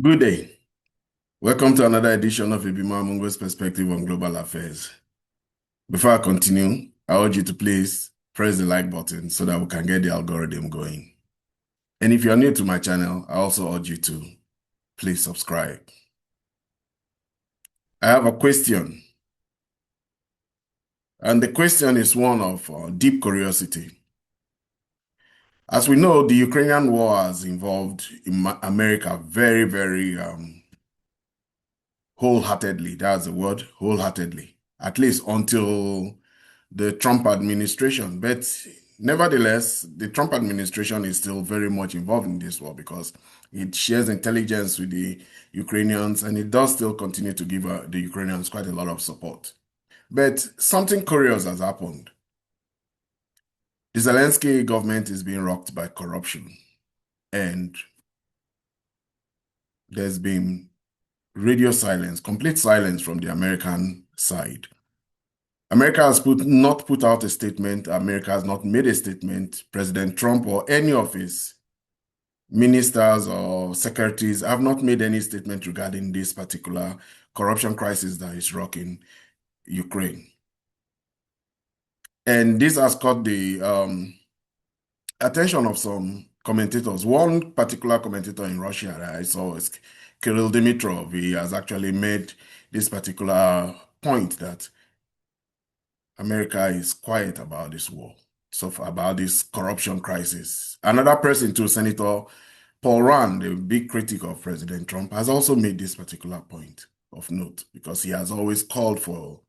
Good day. Welcome to another edition of Ibima Mungo's Perspective on Global Affairs. Before I continue, I urge you to please press the like button so that we can get the algorithm going. And if you're new to my channel, I also urge you to please subscribe. I have a question, and the question is one of deep curiosity. As we know, the Ukrainian war has involved America very wholeheartedly. That's the word, wholeheartedly. At least until the Trump administration. But nevertheless, the Trump administration is still very much involved in this war because it shares intelligence with the Ukrainians and it does still continue to give the Ukrainians quite a lot of support. But something curious has happened. The Zelensky government is being rocked by corruption, and there's been radio silence, complete silence from the American side. America has not put out a statement. America has not made a statement. President Trump or any of his ministers or secretaries have not made any statement regarding this particular corruption crisis that is rocking Ukraine. And this has caught the attention of some commentators. One particular commentator in Russia that I saw is Kirill Dimitrov. He has actually made this particular point that America is quiet about this war, so about this corruption crisis. Another person too, Senator Paul Rand, the big critic of President Trump, has also made this particular point of note because he has always called for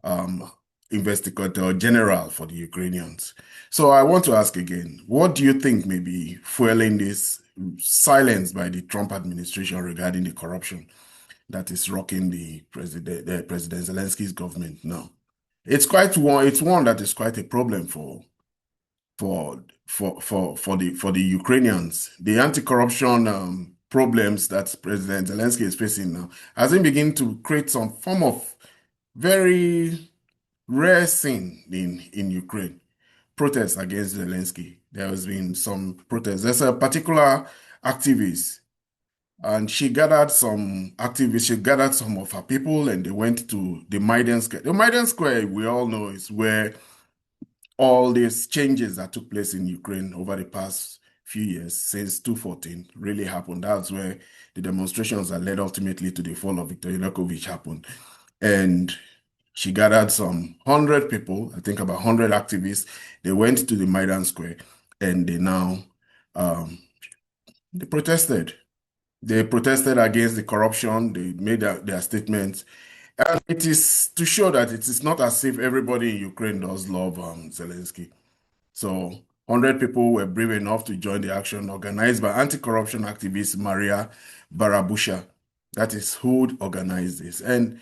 um, investigator general for the Ukrainians. So I want to ask again, what do you think may be fueling this silence by the Trump administration regarding the corruption that is rocking the President Zelensky's government now? It's one that is quite a problem for the Ukrainians. The anti-corruption problems that President Zelensky is facing now has been beginning to create some form of very rare scene in Ukraine. Protests against Zelensky. There has been some protests. There's a particular activist, and she gathered some activists, she gathered some of her people, and they went to the Maidan Square. The Maidan Square, we all know, is where all these changes that took place in Ukraine over the past few years, since 2014, really happened. That's where the demonstrations that led ultimately to the fall of Viktor Yanukovych happened. And she gathered some 100 people, I think about 100 activists. They went to the Maidan Square and um, they protested. They protested against the corruption. They made their statements. And it is to show that it is not as if everybody in Ukraine does love Zelensky. So 100 people were brave enough to join the action organized by anti-corruption activist Maria Barabusha. That is who organized this. And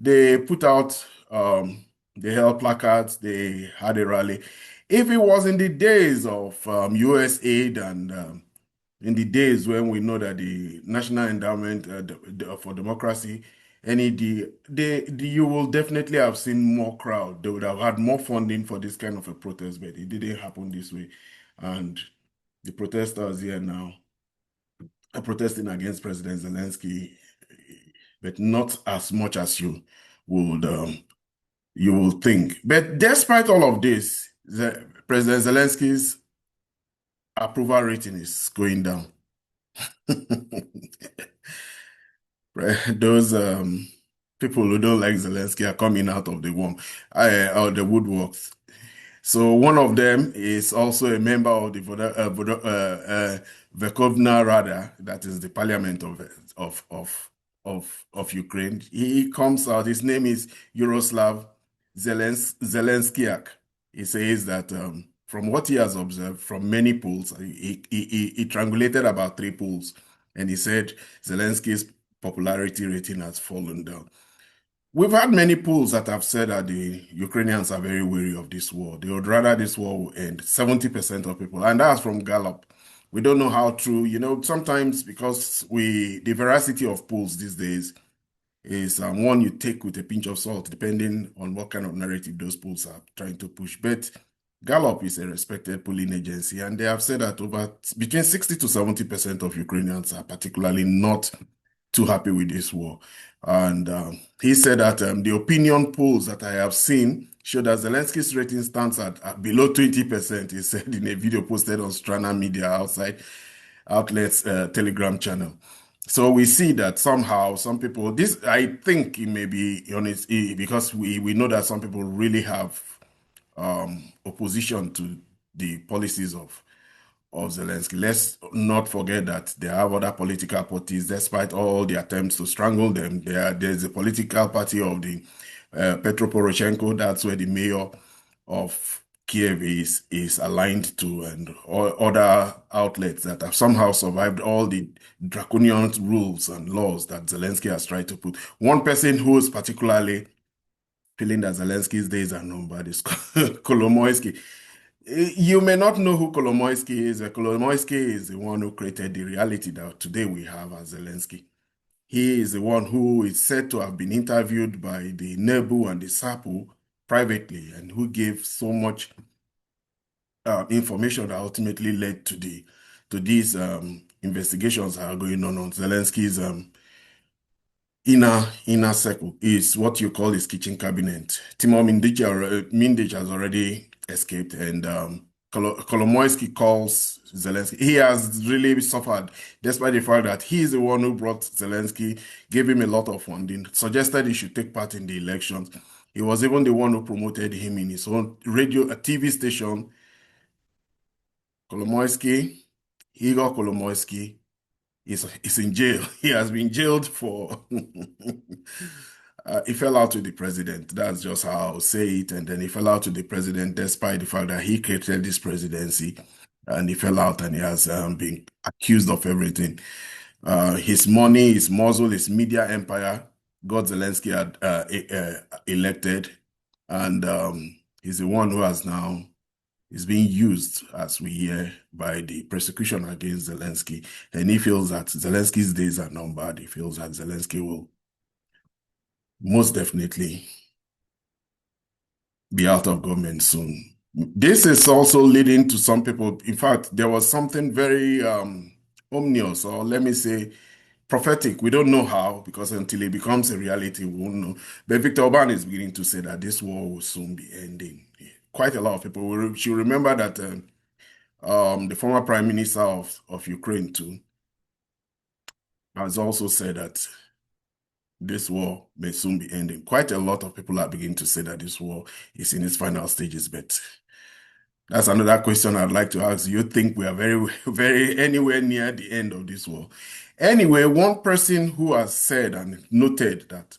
they put out, they held placards, they had a rally. If it was in the days of US aid and in the days when we know that the National Endowment for Democracy, NED, you will definitely have seen more crowd. They would have had more funding for this kind of a protest, but it didn't happen this way. And the protesters here now are protesting against President Zelensky, but not as much as would you will think. But despite all of this, President Zelensky's approval rating is going down. Those people who don't like Zelensky are coming out of the womb, or the woodworks. So one of them is also a member of the Verkhovna Rada, that is the parliament of Ukraine. He comes out. His name is Yaroslav Zelensky. He says that from what he has observed from many polls, he triangulated about 3 polls, and he said Zelensky's popularity rating has fallen down. We've had many polls that have said that the Ukrainians are very weary of this war. They would rather this war will end. 70% of people, and that's from Gallup. We don't know how true, sometimes because the veracity of polls these days is one you take with a pinch of salt, depending on what kind of narrative those polls are trying to push. But Gallup is a respected polling agency, and they have said that over between 60 to 70% of Ukrainians are particularly not too happy with this war. And he said that the opinion polls that I have seen show that Zelensky's rating stands at below 20%, he said in a video posted on Strana Media outside outlets Telegram channel. So we see that somehow some people, this I think it may be honest because we know that some people really have opposition to the policies of Zelensky. Let's not forget that there are other political parties, despite all the attempts to strangle them. There's a political party of the Petro Poroshenko. That's where the mayor of Kiev is aligned to, and all other outlets that have somehow survived all the draconian rules and laws that Zelensky has tried to put. One person who is particularly feeling that Zelensky's days are numbered is Kolomoisky. You may not know who Kolomoisky is. Kolomoisky is the one who created the reality that today we have as Zelensky. He is the one who is said to have been interviewed by the Nebu and the Sapu privately, and who gave so much information that ultimately led to these investigations that are going on Zelensky's inner circle. Is what you call his kitchen cabinet. Timur Mindich has already escaped, and Kolomoisky calls Zelensky. He has really suffered, despite the fact that he is the one who brought Zelensky, gave him a lot of funding, suggested he should take part in the elections. He was even the one who promoted him in his own radio, a TV station. Kolomoisky, Igor Kolomoisky, is in jail. He has been jailed for. He fell out with the president. That's just how I'll say it. And then he fell out with the president, despite the fact that he created this presidency. And he fell out, and he has been accused of everything. His money, his muzzle, his media empire got Zelensky elected. And he's the one who has now is being used, as we hear, by the persecution against Zelensky. And he feels that Zelensky's days are numbered. He feels that Zelensky will most definitely be out of government soon. This is also leading to some people. In fact, there was something very ominous, or let me say prophetic. We don't know how, because until it becomes a reality, we won't know. But Victor Orban is beginning to say that this war will soon be ending. Quite a lot of people should remember that the former prime minister of Ukraine too has also said that this war may soon be ending. Quite a lot of people are beginning to say that this war is in its final stages, but that's another question I'd like to ask. You think we are very anywhere near the end of this war? Anyway, one person who has said and noted that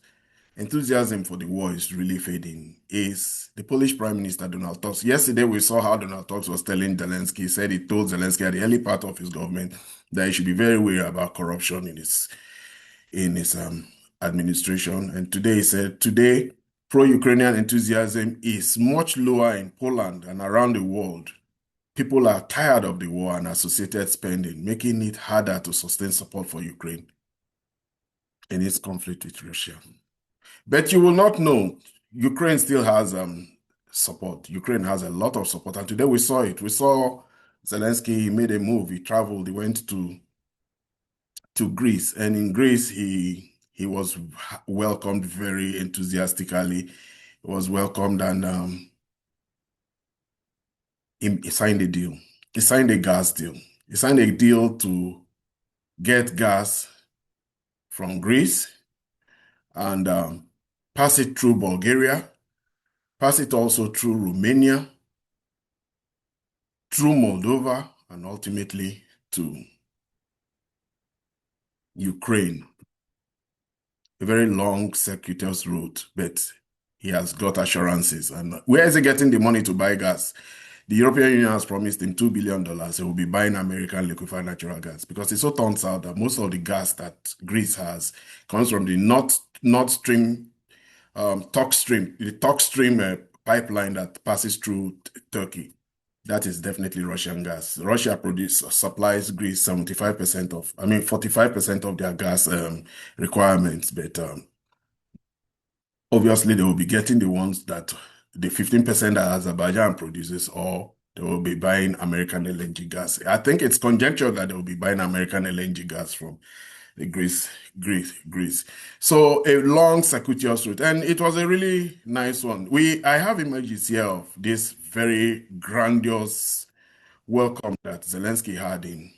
enthusiasm for the war is really fading is the Polish Prime Minister Donald Tusk. Yesterday, we saw how Donald Tusk was telling Zelensky. He said he told Zelensky at the early part of his government that he should be very wary about corruption in his administration. And today he said, today, pro-Ukrainian enthusiasm is much lower in Poland and around the world. People are tired of the war and associated spending, making it harder to sustain support for Ukraine in its conflict with Russia. But you will not know, Ukraine still has support. Ukraine has a lot of support. And today we saw it. We saw Zelensky, he made a move. He traveled. He went to Greece. And in Greece, he was welcomed very enthusiastically. He was welcomed, and he signed a deal. He signed a gas deal. He signed a deal to get gas from Greece and pass it through Bulgaria, pass it also through Romania, through Moldova, and ultimately to Ukraine. A very long, circuitous route, but he has got assurances. And where is he getting the money to buy gas? The European Union has promised him $2 billion. He will be buying American liquefied natural gas, because it so turns out that most of the gas that Greece has comes from the Nord Stream, the Turk Stream pipeline that passes through Turkey. That is definitely Russian gas. Russia supplies Greece 45% of their gas requirements, but obviously they will be getting the ones that the 15% that Azerbaijan produces, or they will be buying American LNG gas. I think it's conjecture that they will be buying American LNG gas from the Greece. So a long circuitous route, and it was a really nice one. I have images here of this very grandiose welcome that Zelensky had in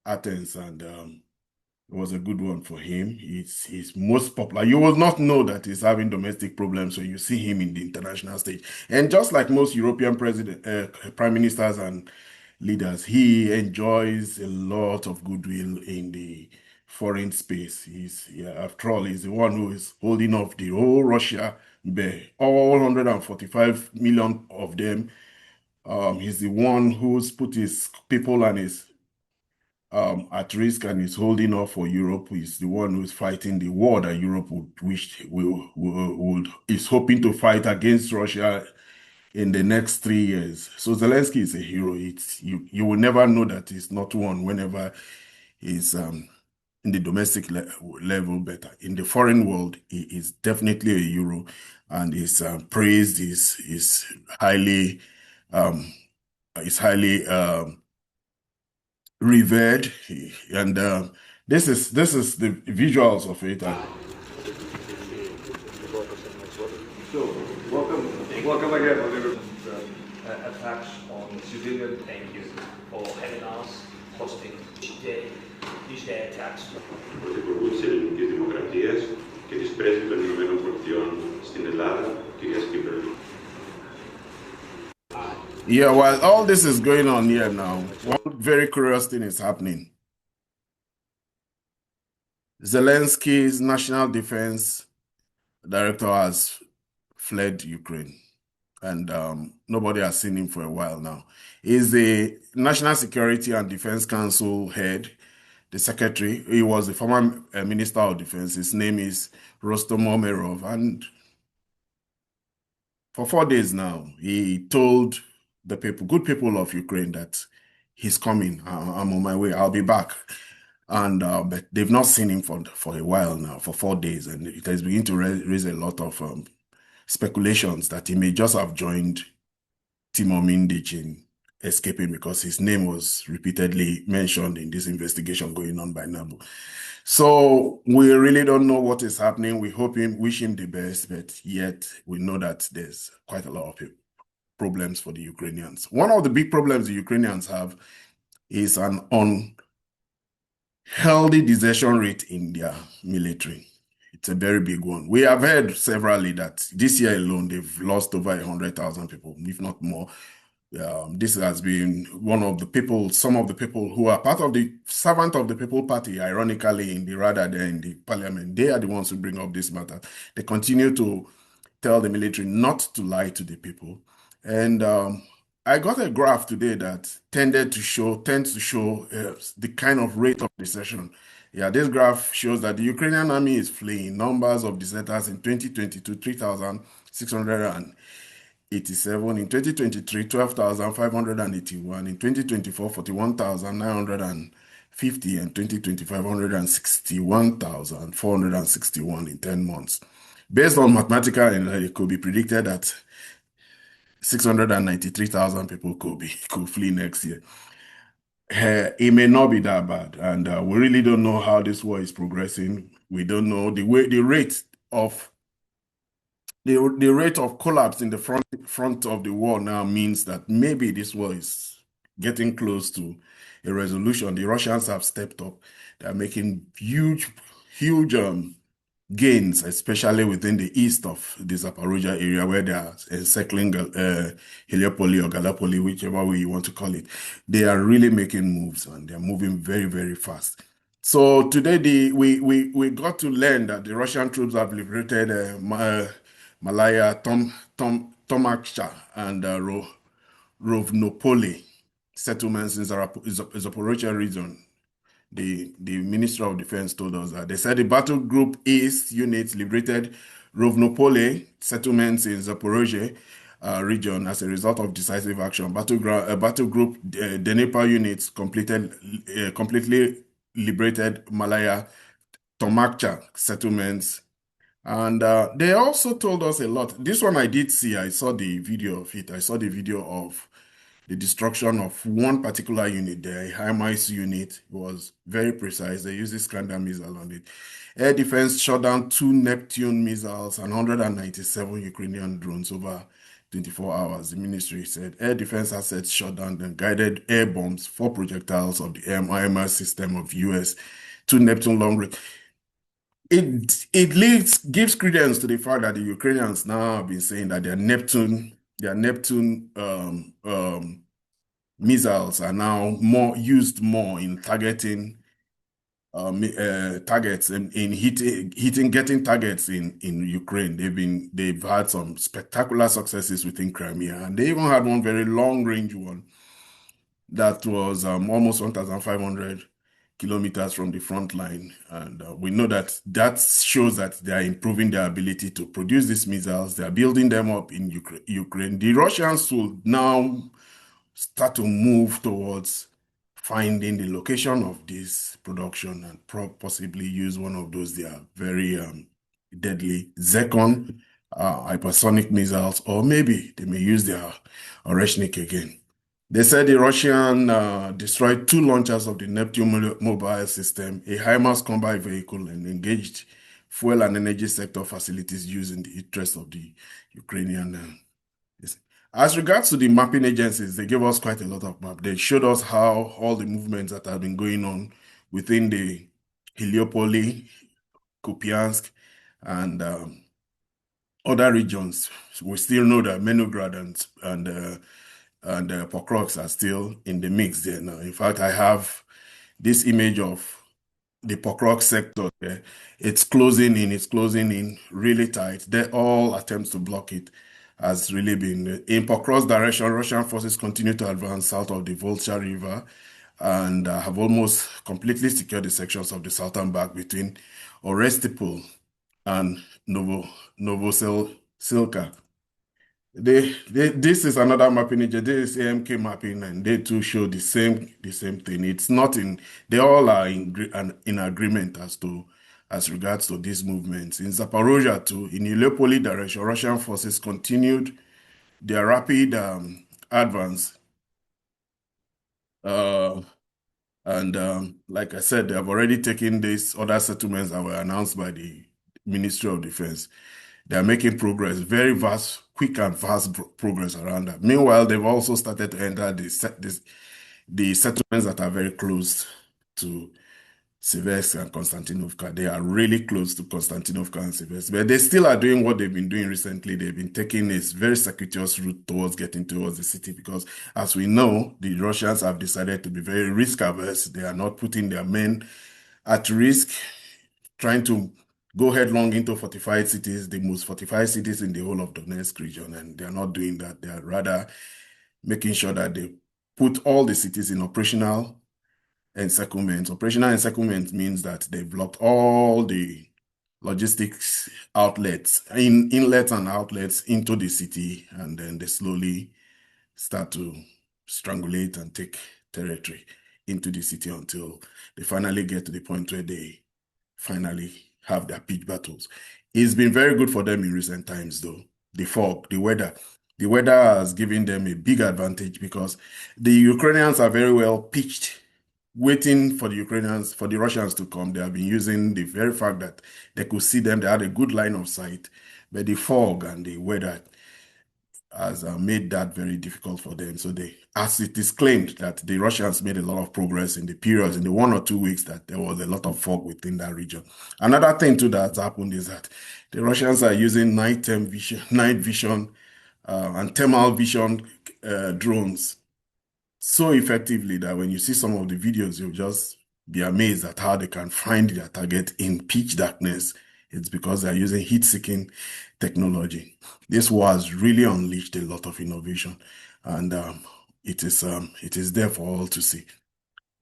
Athens, and it was a good one for him. He's most popular. You will not know that he's having domestic problems when you see him in the international stage. And just like most European prime ministers and leaders, he enjoys a lot of goodwill in the foreign space. After all, he's the one who is holding off the whole Russia bear, all 145 million of them. He's the one who's put his people and his at risk and is holding off for Europe. Is the one who's fighting the war that Europe is hoping to fight against Russia in the next 3 years. So Zelensky is a hero. You will never know that he's not one whenever he's in the domestic level, but in the foreign world, he is definitely a hero, and his praised is highly um, revered, and this is the visuals of it. So, welcome again. Attacks on civilian. Thank you for having us, hosting these day attacks. Πρωθυπουργού της Ελληνικής Δημοκρατίας και της Πρέσβης των Ηνωμένων Πολιτειών στην Ελλάδα, κυρίας Κύπρελου. Yeah, while all this is going on here now, one very curious thing is happening. Zelensky's National Defense Director has fled Ukraine, and nobody has seen him for a while now. He's the National Security and Defense Council head, the secretary. He was the former Minister of Defense. His name is Rostom Omerov, and for 4 days now, he told the people, good people of Ukraine, that he's coming. I'm on my way. I'll be back. And but they've not seen him for a while now, for 4 days, and it has begun to raise a lot of speculations that he may just have joined Timur Mindich in escaping, because his name was repeatedly mentioned in this investigation going on by NABU. So we really don't know what is happening. We wish him the best, but yet we know that there's quite a lot of problems for the Ukrainians. One of the big problems the Ukrainians have is an unhealthy desertion rate in their military. It's a very big one. We have heard severally that this year alone, they've lost over 100,000 people, if not more. This has been some of the people who are part of the Servant of the People Party, ironically, in the parliament. They are the ones who bring up this matter. They continue to tell the military not to lie to the people. And I got a graph today that tends to show the kind of rate of desertion. Yeah, this graph shows that the Ukrainian army is fleeing. Numbers of deserters in 2022, 3,687. In 2023, 12,581. In 2024, 41,950. And 2025, 161,461 in 10 months. Based on mathematical, it could be predicted that 693,000 people could flee next year. It may not be that bad, and we really don't know how this war is progressing. We don't know the rate of collapse in the front of the war now means that maybe this war is getting close to a resolution. The Russians have stepped up. They're making huge gains, especially within the east of the Zaporozhye area, where they are encircling Heliopoli or Gallipoli, whichever way you want to call it. They are really making moves, and they're moving very, very fast. So today, we got to learn that the Russian troops have liberated Malaya, Tomaksha, and Rovnopoli settlements in Zaporozhye region. The Minister of Defense told us that. They said the Battle Group East units liberated Rovnopole settlements in Zaporozhye region as a result of decisive action. Battle Group Dnieper units completely liberated Malaya Tomaksha settlements And they also told us a lot. This one I did see. I saw the video of it. I saw the video of the destruction of one particular unit there, a HIMARS unit. It was very precise. They used this Scranton missile on it. Air defense shot down 2 Neptune missiles and 197 Ukrainian drones over 24 hours. The ministry said air defense assets shot down and guided air bombs, 4 projectiles of the HIMARS system of US, 2 Neptune long range. It gives credence to the fact that the Ukrainians now have been saying that their Neptune missiles are now used more in targeting targets and in getting targets in Ukraine. They've had some spectacular successes within Crimea, and they even had one very long range one that was almost 1,500 kilometers from the front line. And we know that shows that they are improving their ability to produce these missiles. They are building them up in Ukraine. The Russians will now start to move towards finding the location of this production and possibly use one of those their very deadly Zircon hypersonic missiles, or maybe they may use their Oreshnik again. They said the Russian destroyed 2 launchers of the Neptune mobile system, a HIMARS combat vehicle, and engaged fuel and energy sector facilities used in the interest of the Ukrainian. As regards to the mapping agencies, they gave us quite a lot of maps. They showed us how all the movements that have been going on within the Heliopoli, Kupiansk, and other regions. We still know that Menograd and Pokrovsk are still in the mix there now. In fact, I have this image of the Pokrovsk sector there. It's closing in really tight. All attempts to block it has really been in Pokrovsk direction. Russian forces continue to advance south of the Volcha River and have almost completely secured the sections of the southern back between Orestipol and Novosilka. This is another mapping agent. This is AMK mapping, and they too show the same thing. It's not in. They all are in agreement as regards to these movements. In Zaporozhye too, in Heliopoli direction, Russian forces continued their rapid advance. Like I said, they have already taken these other settlements that were announced by the Ministry of Defense. They are making progress, very vast, quick and fast progress around that. Meanwhile, they've also started to enter the settlements that are very close to Seversk and Konstantinovka. They are really close to Konstantinovka and Seversk, but they still are doing what they've been doing recently. They've been taking a very circuitous route towards getting towards the city because, as we know, the Russians have decided to be very risk averse. They are not putting their men at risk, trying to go headlong into fortified cities, the most fortified cities in the whole of Donetsk region, and they are not doing that. They are rather making sure that they put all the cities in operational encirclement. Operational encirclement means that they've blocked all the logistics outlets, inlets and outlets into the city, and then they slowly start to strangulate and take territory into the city until they finally get to the point where they finally have their pitch battles. It's been very good for them in recent times, though. The fog, the weather has given them a big advantage because the Ukrainians are very well pitched, waiting for the Russians to come. They have been using the very fact that they could see them. They had a good line of sight, but the fog and the weather has made that very difficult for them. So as it is claimed that the Russians made a lot of progress in the periods, in the 1 or 2 weeks that there was a lot of fog within that region. Another thing too that's happened is that the Russians are using night vision and thermal vision drones so effectively that when you see some of the videos, you'll just be amazed at how they can find their target in pitch darkness. It's because they're using heat-seeking technology. This war has really unleashed a lot of innovation, and it is there for all to see.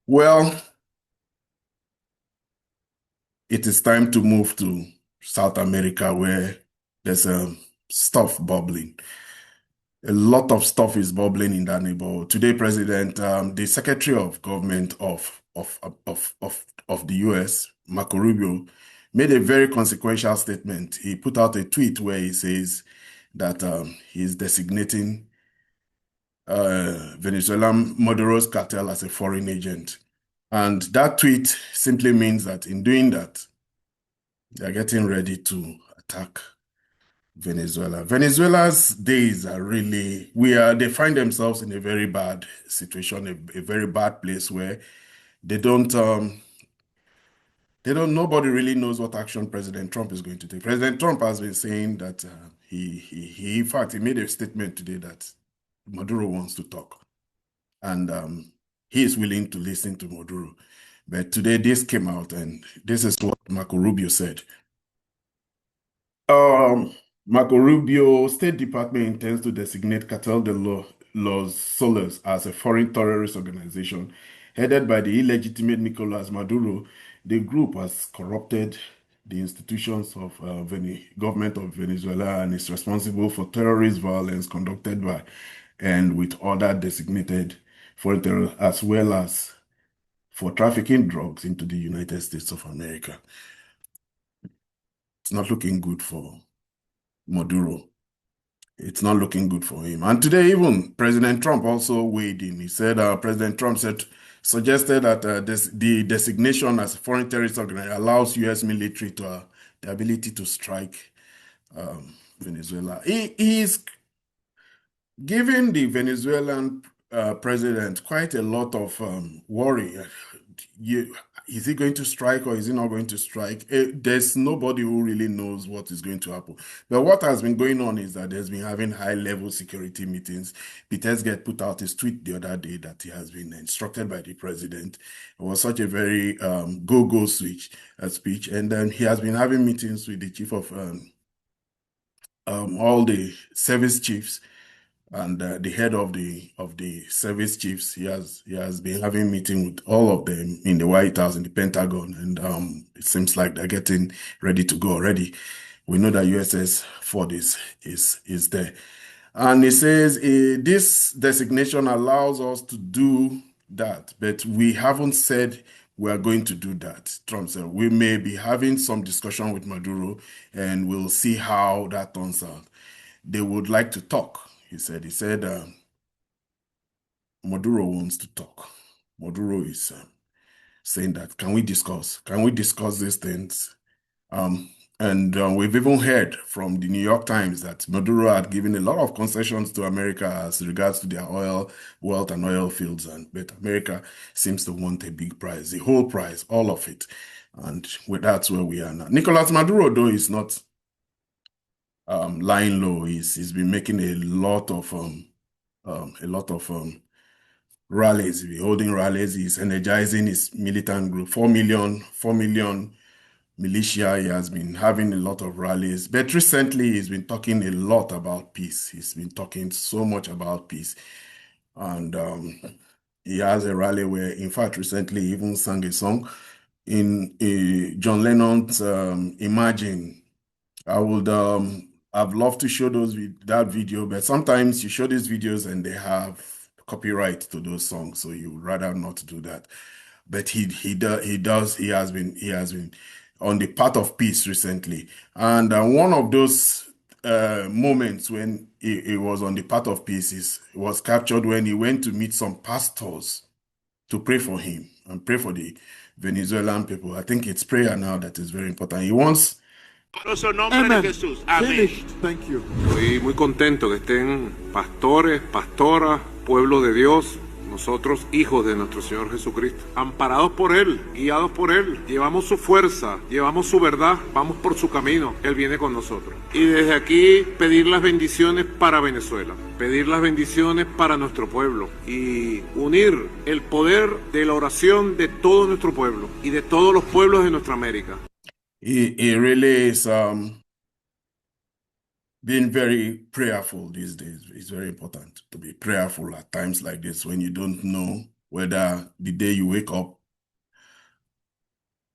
Well, it is time to move to South America, where there's stuff bubbling. A lot of stuff is bubbling in that neighborhood. Today, the Secretary of Government of the U.S., Marco Rubio, made a very consequential statement. He put out a tweet where he says that he's designating Venezuelan Maduro's cartel as a foreign agent. And that tweet simply means that in doing that, they're getting ready to attack Venezuela. Venezuela's days are really, they find themselves in a very bad situation, a very bad place where nobody really knows what action President Trump is going to take. President Trump has been saying that in fact, he made a statement today that Maduro wants to talk. And he is willing to listen to Maduro. But today this came out, and this is what Marco Rubio said. Marco Rubio, State Department intends to designate Cartel de los Soles as a foreign terrorist organization headed by the illegitimate Nicolas Maduro. The group has corrupted the institutions of government of Venezuela and is responsible for terrorist violence conducted by and with other designated foreign terrorists, as well as for trafficking drugs into the United States of America. It's not looking good for Maduro. It's not looking good for him. And today, even President Trump also weighed in. He said, President Trump suggested that the designation as a foreign terrorist organization allows U.S. military to the ability to strike Venezuela. He is giving the Venezuelan president quite a lot of worry. Is he going to strike or is he not going to strike? There's nobody who really knows what is going to happen. But what has been going on is that there's been having high-level security meetings. Buttigieg put out his tweet the other day that he has been instructed by the president. It was such a very go-go speech. And then he has been having meetings with the chief of all the service chiefs and the head of the service chiefs. He has been having meeting with all of them in the White House, in the Pentagon, and it seems like they're getting ready to go already. We know that USS Ford is there, and he says this designation allows us to do that, but we haven't said we are going to do that. Trump said we may be having some discussion with Maduro, and we'll see how that turns out. They would like to talk. He said, Maduro wants to talk. Maduro is saying that, can we discuss these things? We've even heard from the New York Times that Maduro had given a lot of concessions to America as regards to their oil wealth and oil fields, but America seems to want a big price, the whole price, all of it. And that's where we are now. Nicolas Maduro, though, is not lying low. He's been making a lot of rallies. He's been holding rallies. He's energizing his militant group. 4 million militia. He has been having a lot of rallies. But recently, he's been talking a lot about peace. He's been talking so much about peace. And he has a rally where, in fact, recently he even sang a song in John Lennon's Imagine. I've loved to show that video, but sometimes you show these videos and they have copyright to those songs, so you would rather not do that. But he has been on the path of peace recently, and one of those moments when he was on the path of peace was captured when he went to meet some pastors to pray for him and pray for the Venezuelan people. I think it's prayer now that is very important. He wants. Amen. Jesús. Amén. Thank you. Estoy muy contento que estén pastores, pastoras, pueblo de Dios, nosotros hijos de nuestro Señor Jesucristo, amparados por Él, guiados por Él. Llevamos su fuerza, llevamos su verdad, vamos por su camino. Él viene con nosotros. Y desde aquí pedir las bendiciones para Venezuela, pedir las bendiciones para nuestro pueblo y unir el poder de la oración de todo nuestro pueblo y de todos los pueblos de nuestra América. He really is being very prayerful these days. It's very important to be prayerful at times like this when you don't know whether the day you wake up,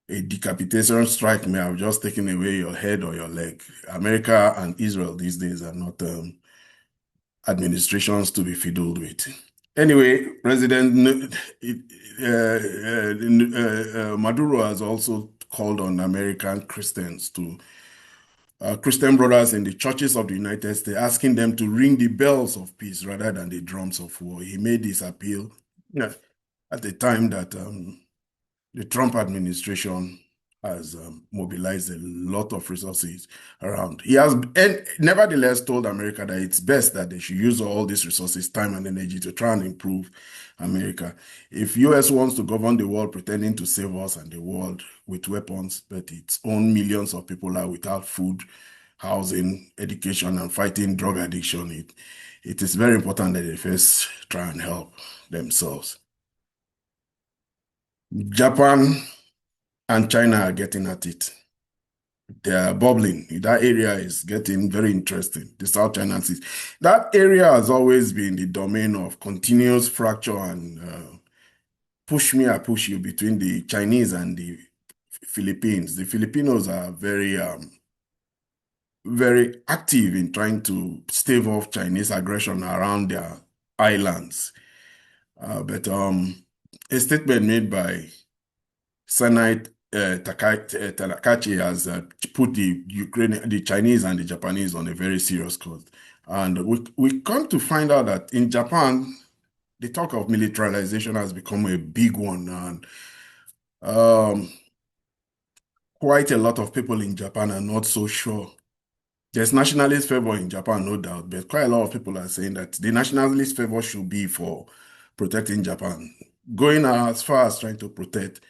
a decapitation strike may have just taken away your head or your leg. America and Israel these days are not administrations to be fiddled with. Anyway, President Maduro has also called on American Christians to Christian brothers in the churches of the United States, asking them to ring the bells of peace rather than the drums of war. He made this appeal at the time that the Trump administration has mobilized a lot of resources around. He has, and nevertheless, told America that it's best that they should use all these resources, time and energy to try and improve America. If US wants to govern the world pretending to save us and the world with weapons, but its own millions of people are without food, housing, education, and fighting drug addiction, it is very important that they first try and help themselves. Japan and China are getting at it. They are bubbling. That area is getting very interesting. The South China Sea. That area has always been the domain of continuous fracture and push me, I push you between the Chinese and the Philippines. The Filipinos are very, very active in trying to stave off Chinese aggression around their islands. But a statement made by Designate Tanakachi has put the Chinese and the Japanese on a very serious course. And we come to find out that in Japan, the talk of militarization has become a big one. And quite a lot of people in Japan are not so sure. There's nationalist favor in Japan, no doubt, but quite a lot of people are saying that the nationalist favor should be for protecting Japan, going as far as trying to protect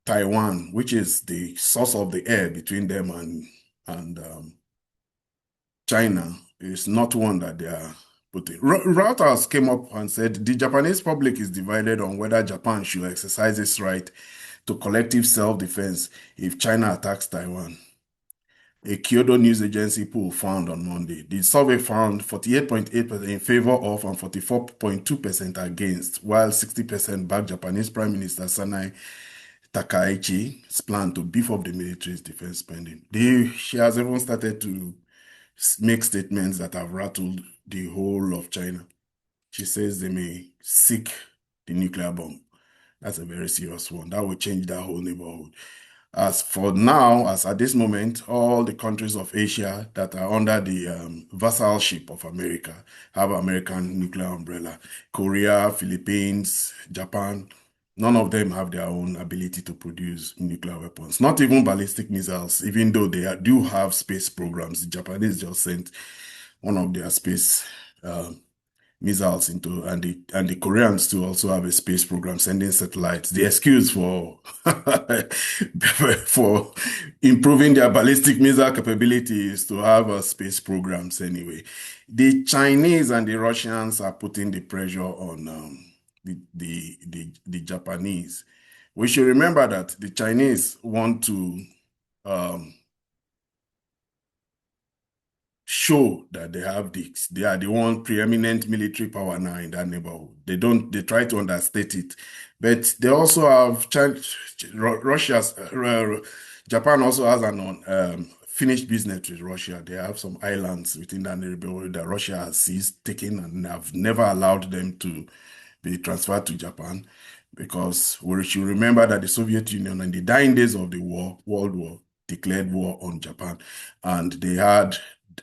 Taiwan, which is the source of the air between them and China, is not one that they are putting. Reuters came up and said the Japanese public is divided on whether Japan should exercise its right to collective self-defense if China attacks Taiwan. A Kyoto news agency poll found on Monday. The survey found 48.8% in favor of and 44.2% against, while 60% backed Japanese Prime Minister Sanai Takaichi's plan to beef up the military's defense spending. She has even started to make statements that have rattled the whole of China. She says they may seek the nuclear bomb. That's a very serious one. That will change that whole neighborhood. As for now, as at this moment, all the countries of Asia that are under the vassalship of America have American nuclear umbrella. Korea, Philippines, Japan, none of them have their own ability to produce nuclear weapons, not even ballistic missiles, even though they do have space programs. The Japanese just sent one of their space missiles into, and the Koreans too also have a space program sending satellites. The excuse for for improving their ballistic missile capability is to have space programs anyway. The Chinese and the Russians are putting the pressure on the Japanese. We should remember that the Chinese want to show that they are the one preeminent military power now in that neighborhood. They try to understate it, but they also have Japan also has an finished business with Russia. They have some islands within that neighborhood that Russia has seized, taken, and have never allowed them to be transferred to Japan, because we should remember that the Soviet Union in the dying days of the World War declared war on Japan, and they had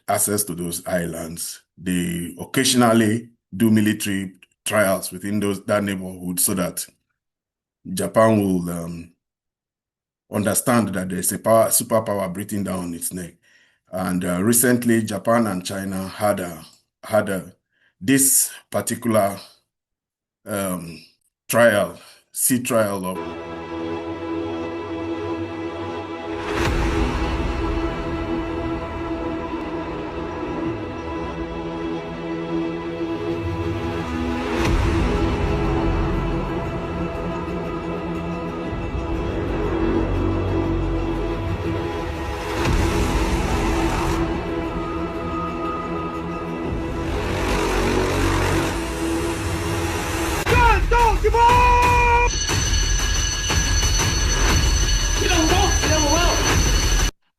access to those islands. They occasionally do military trials within that neighborhood so that Japan will understand that there's a superpower breathing down on its neck. And recently, Japan and China had this particular sea trial of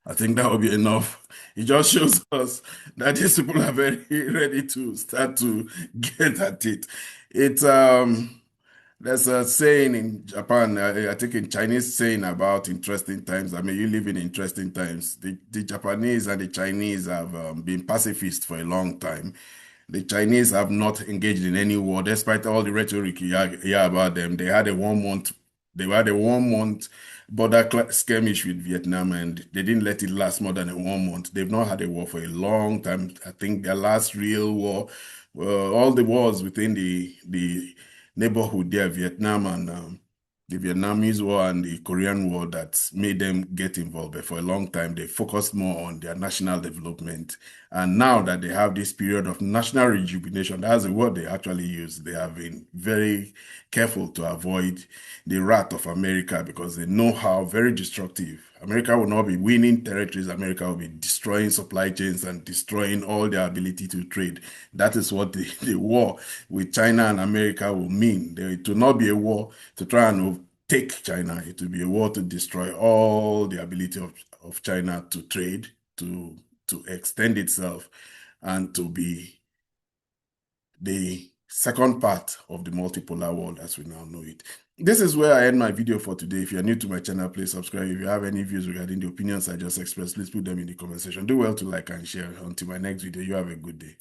I think that will be enough. It just shows us that these people are very ready to start to get at it. There's a saying in Japan, I think in Chinese saying about interesting times. I mean, you live in interesting times. The Japanese and the Chinese have been pacifists for a long time. The Chinese have not engaged in any war, despite all the rhetoric you hear about them. They had a 1 month border skirmish with Vietnam, and they didn't let it last more than a 1 month. They've not had a war for a long time. I think their last real war, all the wars within the neighborhood there, Vietnam and the Vietnamese War and the Korean War, that made them get involved. But for a long time, they focused more on their national development. And now that they have this period of national rejuvenation, that's the word they actually use. They have been very careful to avoid the wrath of America because they know how very destructive. America will not be winning territories. America will be destroying supply chains and destroying all their ability to trade. That is what the war with China and America will mean. It will not be a war to try and take China. It will be a war to destroy all the ability of China to trade, to extend itself, and to be the second part of the multipolar world as we now know it. This is where I end my video for today. If you're new to my channel, please subscribe. If you have any views regarding the opinions I just expressed, please put them in the comment section. Do well to like and share. Until my next video, you have a good day.